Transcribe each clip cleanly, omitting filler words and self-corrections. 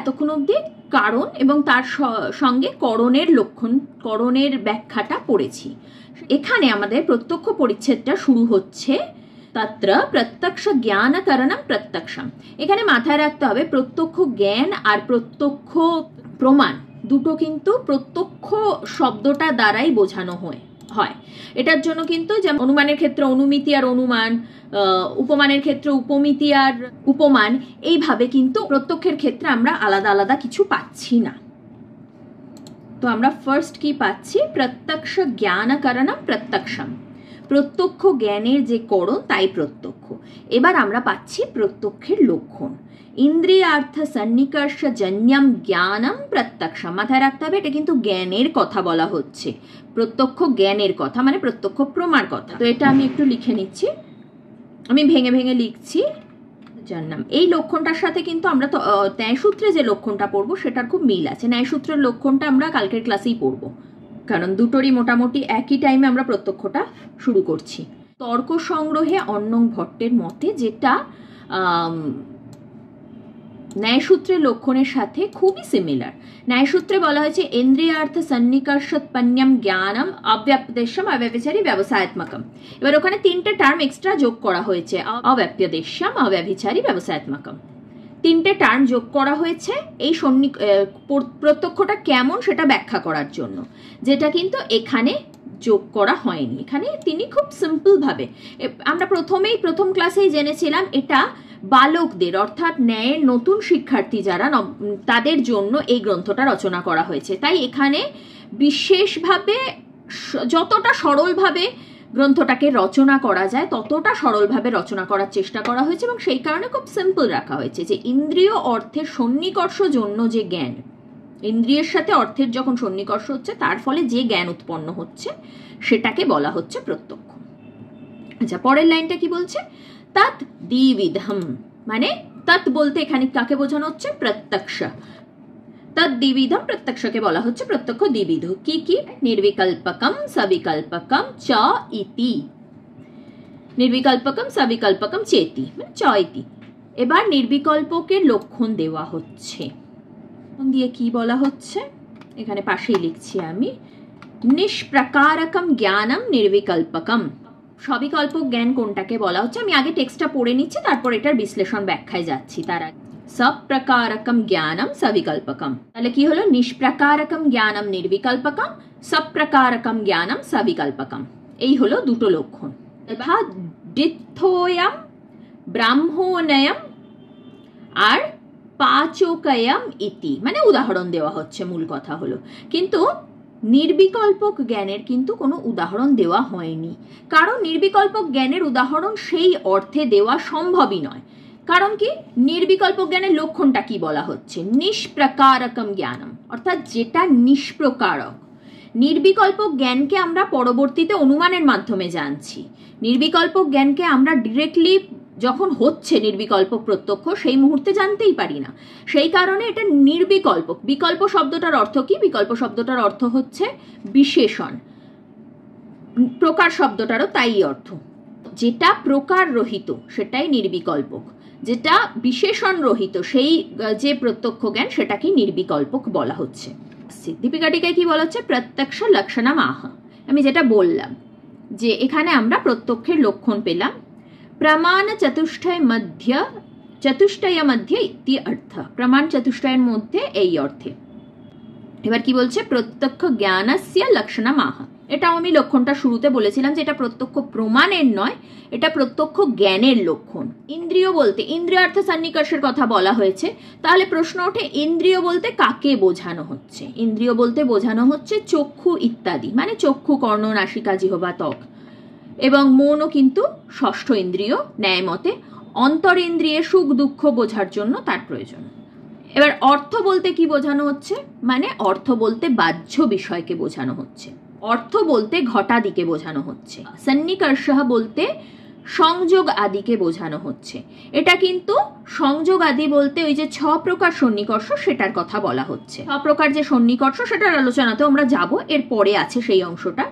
এতক্ষণ অবধি কারণ এবং তার সঙ্গে করণের লক্ষণ, করণের ব্যাখ্যাটা পড়েছি। এখানে আমাদের প্রত্যক্ষ পরিচ্ছেদটা শুরু হচ্ছে তত্র প্রত্যক্ষ জ্ঞান কারণম প্রত্যক্ষম। এখানে মাথায় রাখতে হবে প্রত্যক্ষ জ্ঞান আর প্রত্যক্ষ প্রমাণ দুটো কিন্তু প্রত্যক্ষ শব্দটা দ্বারাই বোঝানো হয়। এটার জন্য কিন্তু যেমন অনুমানের ক্ষেত্রে অনুমিতি আর অনুমান, উপমানের ক্ষেত্রে উপমিতি আর উপমান, এইভাবে কিন্তু প্রত্যক্ষের ক্ষেত্রে আমরা আলাদা আলাদা কিছু পাচ্ছি না। তো আমরা ফার্স্ট কি পাচ্ছি? প্রত্যক্ষ জ্ঞান কারণম প্রত্যক্ষম, প্রত্যক্ষ জ্ঞানের যে করণ তাই প্রত্যক্ষ। এবার আমরা পাচ্ছি প্রত্যক্ষের লক্ষণ। ইন্দ্রিয়ার্থ সন্নিকর্ষ জন্যম জ্ঞানম প্রত্যক্ষম। মাথায় রাখতে হবে এটা কিন্তু জ্ঞানের কথা বলা হচ্ছে, প্রত্যক্ষ জ্ঞানের কথা, মানে প্রত্যক্ষ প্রমার কথা। তো এটা আমি একটু লিখে নিচ্ছি, আমি ভেঙে ভেঙে লিখছি। জানলাম এই লক্ষণটার সাথে কিন্তু আমরা তো ন্যায়সূত্রে যে লক্ষণটা পড়বো সেটার খুব মিল আছে। ন্যায়সূত্রের লক্ষণটা আমরা কালকের ক্লাসেই পড়বো, কারণ দুটোরই মোটামুটি একই টাইমে আমরা প্রত্যক্ষটা শুরু করছি। তর্ক সংগ্রহে অর্ণব ভট্টের মতে যেটা ন্যায়সূত্রের লক্ষণের সাথে খুবই সিমিলার। ন্যায়সূত্রে বলা হয়েছে ইন্দ্রিয়ার্থ সন্নিকর্ষৎপন্যম জ্ঞানম অব্যপদেশ্যম অব্যভিচারী ব্যবসায়াত্মকম। এবার ওখানে তিনটে টার্ম এক্সট্রা যোগ করা হয়েছে, অব্যপদেশ্যম অব্যভিচারী ব্যবসায়াত্মকম, তিনটে টার্ম যোগ করা হয়েছে এই প্রত্যক্ষটা কেমন সেটা ব্যাখ্যা করার জন্য, যেটা কিন্তু এখানে যোগ করা হয়নি। এখানে তিনি খুব সিম্পল ভাবে, আমরা প্রথম ক্লাসেই জেনেছিলাম এটা বালকদের অর্থাৎ ন্যায়ের নতুন শিক্ষার্থী যারা তাদের জন্য এই গ্রন্থটা রচনা করা হয়েছে। তাই এখানে বিশেষভাবে যতটা সরলভাবে গ্রন্থটাকে রচনা করা যায় ততটা সরলভাবে রচনা করার চেষ্টা করা হয়েছে, এবং সেই কারণে খুব সিম্পল রাখা হয়েছে যে ইন্দ্রিয় অর্থের সন্নিকর্ষ জন্য যে জ্ঞান, ইন্দ্রিয়ের সাথে অর্থের যখন সন্নিকর্ষ হচ্ছে তার ফলে যে জ্ঞান উৎপন্ন হচ্ছে সেটাকে বলা হচ্ছে প্রত্যক্ষ। আচ্ছা, পরের লাইনটা কি বলছে? তৎ দ্বিবিধম, মানে তৎ বলতে এখানে কাকে বোঝানো হচ্ছে? প্রত্যক্ষ। তৎ দ্বিবিধম, প্রত্যক্ষকে বলা হচ্ছে প্রত্যক্ষ দ্বিবিধ। কি কি? নির্বিকল্পকম সবিকল্পকম চ ইতি, নির্বিকল্পকম সবিকল্পকম চেতি, মানে চ ইতি। এবার নির্বিকল্পকের লক্ষণ দেওয়া হচ্ছে, দিয়ে কি বলা হচ্ছে এখানে পাশেই লিখছি আমি, নিষ্প্রকারকম জ্ঞানম নির্বিকল্পকম। সবিকল্পক জ্ঞান কোনটাকে বলা হচ্ছে আমি আগে টেক্সটটা পড়ে নিচ্ছি, তারপর এটার বিশ্লেষণ ব্যাখ্যায় যাচ্ছি। তার আগে সপ্রকারকম জ্ঞানম সবিকল্পকম, তাহলে কি হলো? নিষ্প্রকারকম জ্ঞানম নির্বিকল্পকম, সপ্রকারকম জ্ঞানম সবিকল্পকম, এই হলো দুটো লক্ষণ। এবার ডিথোয়ম ব্রাহ্মণয়ম আর পাচকয়ম ইতি, মানে উদাহরণ দেওয়া হচ্ছে, মূল কথা হলো। কিন্তু নির্বিকল্পক জ্ঞানের কিন্তু কোনো উদাহরণ দেওয়া হয়নি, কারণ নির্বিকল্পক জ্ঞানের উদাহরণ সেই অর্থে দেওয়া সম্ভবই নয়। কারণ কি? নির্বিকল্পক জ্ঞানের লক্ষণটা কি বলা হচ্ছে? নিষ্প্রকারকম জ্ঞানম, অর্থাৎ যেটা নিষ্প্রকারক। নির্বিকল্পক জ্ঞানকে আমরা পরবর্তীতে অনুমানের মাধ্যমে জানছি, নির্বিকল্পক জ্ঞানকে আমরা ডিরেক্টলি যখন হচ্ছে নির্বিকল্পক প্রত্যক্ষ সেই মুহূর্তে জানতেই পারি না। সেই কারণে এটা নির্বিকল্পক। বিকল্প শব্দটার অর্থ কি? বিকল্প শব্দটার অর্থ হচ্ছে বিশেষণ, প্রকার শব্দটারও তাই অর্থ। যেটা প্রকার রহিত সেটাই নির্বিকল্পক, যেটা বিশেষণ রহিত সেই যে প্রত্যক্ষ জ্ঞান সেটাকে নির্বিকল্পক বলা হচ্ছে। দীপিকাটিকায় কি বলা হচ্ছে? প্রত্যক্ষ লক্ষণম আহ। আমি যেটা বললাম যে এখানে আমরা প্রত্যক্ষের লক্ষণ পেলাম প্রমাণ চতুষ্টয় মধ্যে ইতি অর্থ, প্রমাণ চতুষ্টয়ের মধ্যে এই অর্থে। এবার কি বলছে? প্রত্যক্ষ জ্ঞানস্য লক্ষণম আহ। এটাও আমি লক্ষণটা শুরুতে বলেছিলাম যে এটা প্রত্যক্ষ প্রমাণের নয়, এটা প্রত্যক্ষ জ্ঞানের লক্ষণ। ইন্দ্রিয় বলতে ইন্দ্রিয়ার্থ সন্নিকর্ষের কথা বলা হয়েছে, তাহলে প্রশ্ন ওঠে ইন্দ্রিয় বলতে কাকে বোঝানো হচ্ছে? ইন্দ্রিয় বলতে বোঝানো হচ্ছে চক্ষু ইত্যাদি, মানে চক্ষু, কর্ণ, নাসিকা, জিহ্বা, ত্বক, এবং মনও কিন্তু ষষ্ঠ ইন্দ্রিয় ন্যায় মতে। অন্তরিন্দ্রিয়ে সুখ দুঃখ বোঝার জন্য তার প্রয়োজন। এবার অর্থ বলতে কি বোঝানো হচ্ছে? মানে অর্থ বলতে বাহ্য বিষয়কে বোঝানো হচ্ছে, অর্থ বলতে ঘটাদিকে বোঝানো হচ্ছে। সন্নিকর্ষ বলতে সংযোগ আদিকে বোঝানো হচ্ছে। এটা কিন্তু সংযোগ আদি বলতে ওই যে 6 প্রকার সন্নিকর্ষ সেটার কথা বলা হচ্ছে। 6 প্রকার যে সন্নিকর্ষ সেটার আলোচনাতে আমরা যাব, এর পরে আছে সেই অংশটা।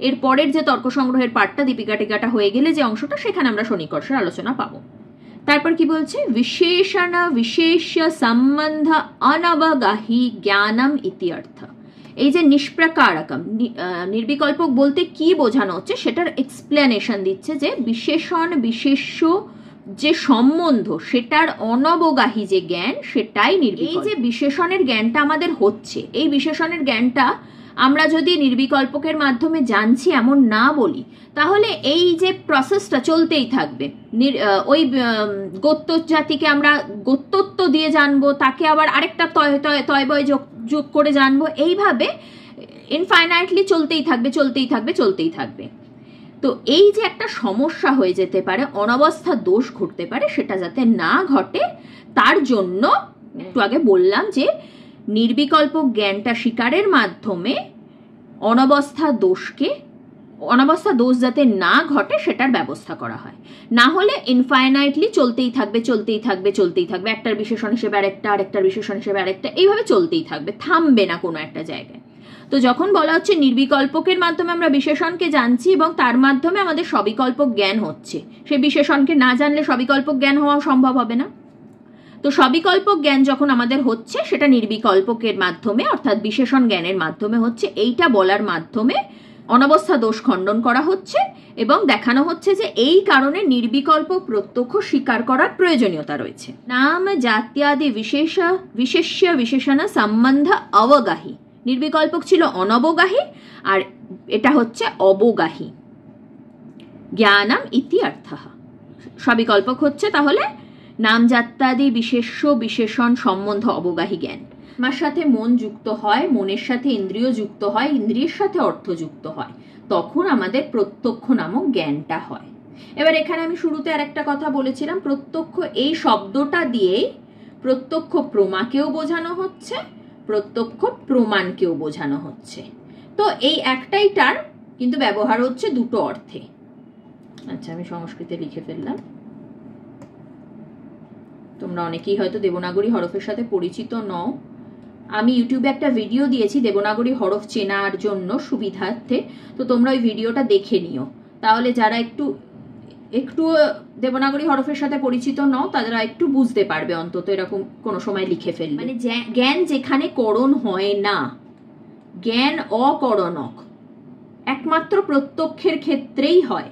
এর পরের যে তর্ক সংগ্রহের পাঠটা দীপিকা টিকাটা হয়ে গেলে যে অংশটা, সেখানে আমরা সন্নিকর্ষের আলোচনা পাবো। তারপর কি বলছে, বিশেষণ বিশেষ সম্বন্ধ অনবগাহী জ্ঞানম ইতি অর্থ। এই যে নিষ্প্রকারকম, নির্বিকল্পক বলতে কি বোঝানো হচ্ছে সেটার এক্সপ্লেনেশন দিচ্ছে, যে বিশেষণ বিশেষ্য যে সম্বন্ধ সেটার অনবগাহী যে জ্ঞান সেটাই নির্বিকল্প। এই যে বিশেষণের জ্ঞানটা আমাদের হচ্ছে, এই বিশেষণের জ্ঞানটা আমরা যদি নির্বিকল্পকের মাধ্যমে জানছি এমন না বলি, তাহলে এই যে প্রসেসটা চলতেই থাকবে। ওই গোত্ত জাতিকে আমরা গোত্তত্ব দিয়ে জানবো, তাকে আবার আরেকটা তয়বয় যোগ করে জানবো, এইভাবে ইনফাইনাইটলি চলতেই থাকবে চলতেই থাকবে চলতেই থাকবে। তো এই যে একটা সমস্যা হয়ে যেতে পারে, অনবস্থা দোষ ঘটতে পারে, সেটা যাতে না ঘটে তার জন্য একটু আগে বললাম যে নির্বিকল্প জ্ঞানটা স্বীকারের মাধ্যমে অনবস্থা দোষ যাতে না ঘটে সেটার ব্যবস্থা করা হয়। না হলে ইনফাইনাইটলি চলতেই থাকবে চলতেই থাকবে চলতেই থাকবে, একটার বিশেষণ হিসেবে আরেকটা, আরেকটার বিশেষণ হিসেবে আরেকটা, এইভাবে চলতেই থাকবে, থামবে না কোনো একটা জায়গায়। তো যখন বলা হচ্ছে নির্বিকল্পকের মাধ্যমে আমরা বিশেষণকে জানছি এবং তার মাধ্যমে আমাদের সবিকল্পক জ্ঞান হচ্ছে, সে বিশেষণকে না জানলে সবিকল্পক জ্ঞান হওয়া সম্ভব হবে না। তো সবিকল্পক জ্ঞান যখন আমাদের হচ্ছে সেটা নির্বিকল্পকের মাধ্যমে অর্থাৎ বিশেষণ জ্ঞানের মাধ্যমে হচ্ছে, এইটা বলার মাধ্যমে অনবস্থা দোষ খণ্ডন করা হচ্ছে এবং দেখানো হচ্ছে যে এই কারণে নির্বিকল্প প্রত্যক্ষ স্বীকার করার প্রয়োজনীয়তা রয়েছে। নাম জাত্যাদি বিশেষ্য বিশেষণ সম্বন্ধ অবগাহী। নির্বিকল্পক ছিল অনবগাহী আর এটা হচ্ছে অবগাহী। জ্ঞানম ইতি অর্থঃ। সবিকল্পক হচ্ছে তাহলে নামজাত্যাদি বিশেষ্য বিশেষণ সম্বন্ধ অবগাহী জ্ঞান। আমার সাথে মন যুক্ত হয়, মনের সাথে ইন্দ্রিয় যুক্ত হয়, ইন্দ্রিয়ের সাথে অর্থ যুক্ত হয়, তখন আমাদের প্রত্যক্ষ নামক জ্ঞানটা হয়। এবার এখানে আমি শুরুতে আরেকটা কথা বলেছিলাম, প্রত্যক্ষ এই শব্দটা দিয়েই প্রত্যক্ষ প্রমাকেও বোঝানো হচ্ছে, প্রত্যক্ষ প্রমাণকেও বোঝানো হচ্ছে। তো এই একটাই টার্ম কিন্তু ব্যবহার হচ্ছে দুটো অর্থে। আচ্ছা, আমি সংস্কৃতে লিখে ফেললাম। তোমরা অনেকেই হয়তো দেবনাগরী হরফের সাথে পরিচিত নও। আমি ইউটিউবে একটা ভিডিও দিয়েছি দেবনাগরী হরফ চেনার জন্য সুবিধার্থে, তো তোমরা ওই ভিডিওটা দেখে নিও। তাহলে যারা একটু দেবনাগরী হরফের সাথে পরিচিত নও তারা একটু বুঝতে পারবে, অন্তত এরকম কোনো সময় লিখে ফেলবে। মানে জ্ঞান যেখানে করণ হয় না, জ্ঞান অকরণক, একমাত্র প্রত্যক্ষের ক্ষেত্রেই হয়।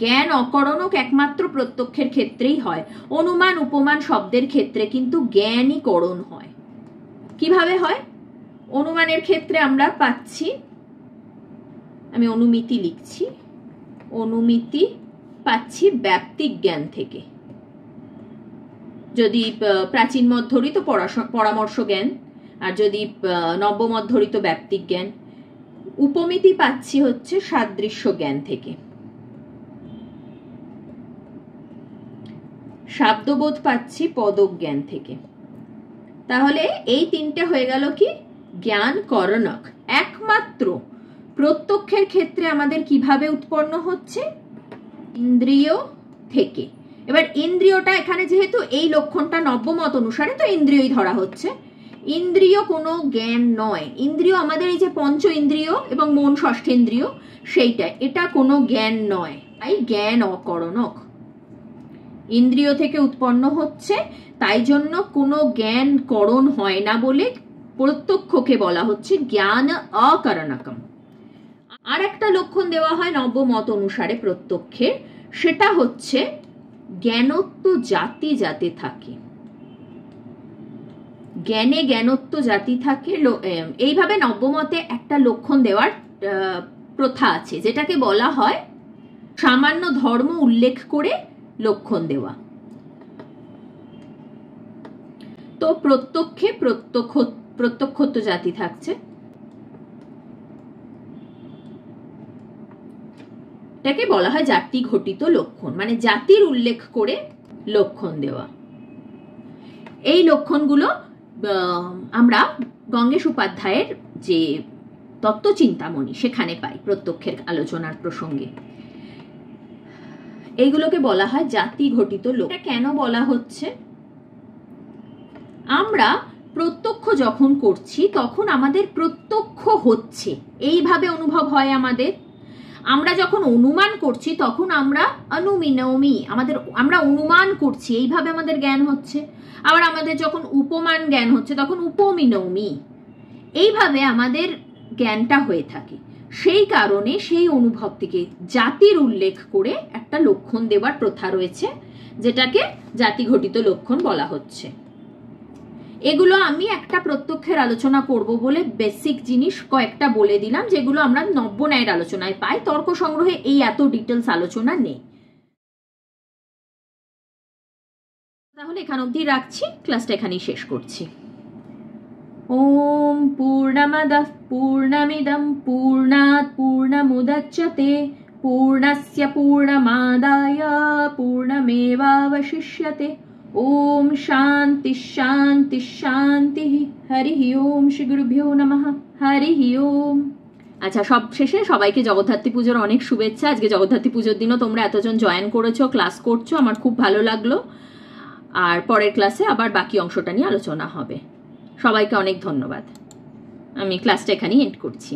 জ্ঞান অকরণক একমাত্র প্রত্যক্ষের ক্ষেত্রেই হয়। অনুমান উপমান শব্দের ক্ষেত্রে কিন্তু জ্ঞানই করণ হয়। কিভাবে হয়? অনুমানের ক্ষেত্রে আমরা পাচ্ছি, আমি অনুমিতি লিখছি, অনুমিতি পাচ্ছি ব্যাপ্তিক জ্ঞান থেকে। যদি প্রাচীন মত ধরি তো পরামর্শ জ্ঞান, আর যদি নব্য মত ধরি তো ব্যাপ্তিক জ্ঞান। উপমিতি পাচ্ছি হচ্ছে সাদৃশ্য জ্ঞান থেকে। শাব্দবোধ পাচ্ছি পদক জ্ঞান থেকে। তাহলে এই তিনটে হয়ে গেল কি জ্ঞান করণক। একমাত্র প্রত্যক্ষের ক্ষেত্রে আমাদের কিভাবে উৎপন্ন হচ্ছে? ইন্দ্রিয় থেকে। এবার ইন্দ্রিয়টা এখানে যেহেতু এই লক্ষণটা নব্যমত অনুসারে, তো ইন্দ্রিয়ই ধরা হচ্ছে। ইন্দ্রিয় কোনো জ্ঞান নয়। ইন্দ্রিয় আমাদের এই যে পঞ্চ ইন্দ্রিয় এবং মন ষষ্ঠেন্দ্রিয়, সেইটা, এটা কোনো জ্ঞান নয়, তাই জ্ঞান অকরণক। ইন্দ্রিয় থেকে উৎপন্ন হচ্ছে, তাই জন্য কোনো জ্ঞান করণ হয় না বলে প্রত্যক্ষকে বলা হচ্ছে জ্ঞান অকরণকম। আর একটা লক্ষণ দেওয়া হয় নব্যমত অনুসারে প্রত্যক্ষের, সেটা হচ্ছে জ্ঞানত্ব জাতি যাতে থাকে। জ্ঞানে জ্ঞানত্ব জাতি থাকে। এইভাবে নব্যমতে একটা লক্ষণ দেওয়ার প্রথা আছে, যেটাকে বলা হয় সামান্য ধর্ম উল্লেখ করে লক্ষণ দেওয়া। তো প্রত্যক্ষে প্রত্যক্ষত্ব জাতি থাকছে, এটাকে বলা হয় জাতি ঘটিত লক্ষণ, মানে জাতির উল্লেখ করে লক্ষণ দেওয়া। এই লক্ষণগুলো আমরা গঙ্গেশ উপাধ্যায়ের যে তত্ত্বচিন্তামণি সেখানে পাই প্রত্যক্ষের আলোচনার প্রসঙ্গে। এইগুলোকে বলা হয় জাতি ঘটিত লক্ষণ। কেন বলা হচ্ছে? আমরা প্রত্যক্ষ যখন করছি তখন আমাদের প্রত্যক্ষ হচ্ছে, এইভাবে অনুভব হয় আমাদের। আমরা যখন অনুমান করছি তখন আমরা অনুমিনৌমি, আমরা অনুমান করছি, এইভাবে আমাদের জ্ঞান হচ্ছে। আবার আমাদের যখন উপমান জ্ঞান হচ্ছে তখন উপমিনৌমি, এইভাবে আমাদের জ্ঞানটা হয়ে থাকে। সেই কারণে সেই অনুভবটিকে জাতির উল্লেখ করে একটা লক্ষণ দেওয়ার প্রথা রয়েছে, যেটাকে জাতিঘটিত লক্ষণ বলা হচ্ছে। এগুলো আমি একটা প্রত্যক্ষের আলোচনা করব বলে বেসিক জিনিস কয়েকটা বলে দিলাম, যেগুলো আমরা নব্য ন্যায়ের আলোচনায় পাই। তর্ক সংগ্রহে এই এত ডিটেলস আলোচনা নেই। তাহলে এখান অবধি রাখছি, ক্লাসটা এখানেই শেষ করছি। ওম পূর্ণমদঃ পূর্ণমিদং পূর্ণাৎ পূর্ণমুদচ্যতে পূর্ণস্য পূর্ণমাদায় পূর্ণমেবাবশিষ্যতে। ওম শান্তি শান্তি শান্তি। হরি ওম। শ্রী গুরুভ্যো নমঃ। হরি ওম। আচ্ছা, সব শেষে সবাইকে জগদ্ধাত্রী পুজোর অনেক শুভেচ্ছা। আজকে জগদ্ধাত্রী পুজোর দিনও তোমরা এতজন জয়েন করেছো, ক্লাস করছো, আমার খুব ভালো লাগলো। আর পরের ক্লাসে আবার বাকি অংশটা নিয়ে আলোচনা হবে। সবাইকে অনেক ধন্যবাদ। আমি ক্লাসটা এখানেই এন্ড করছি।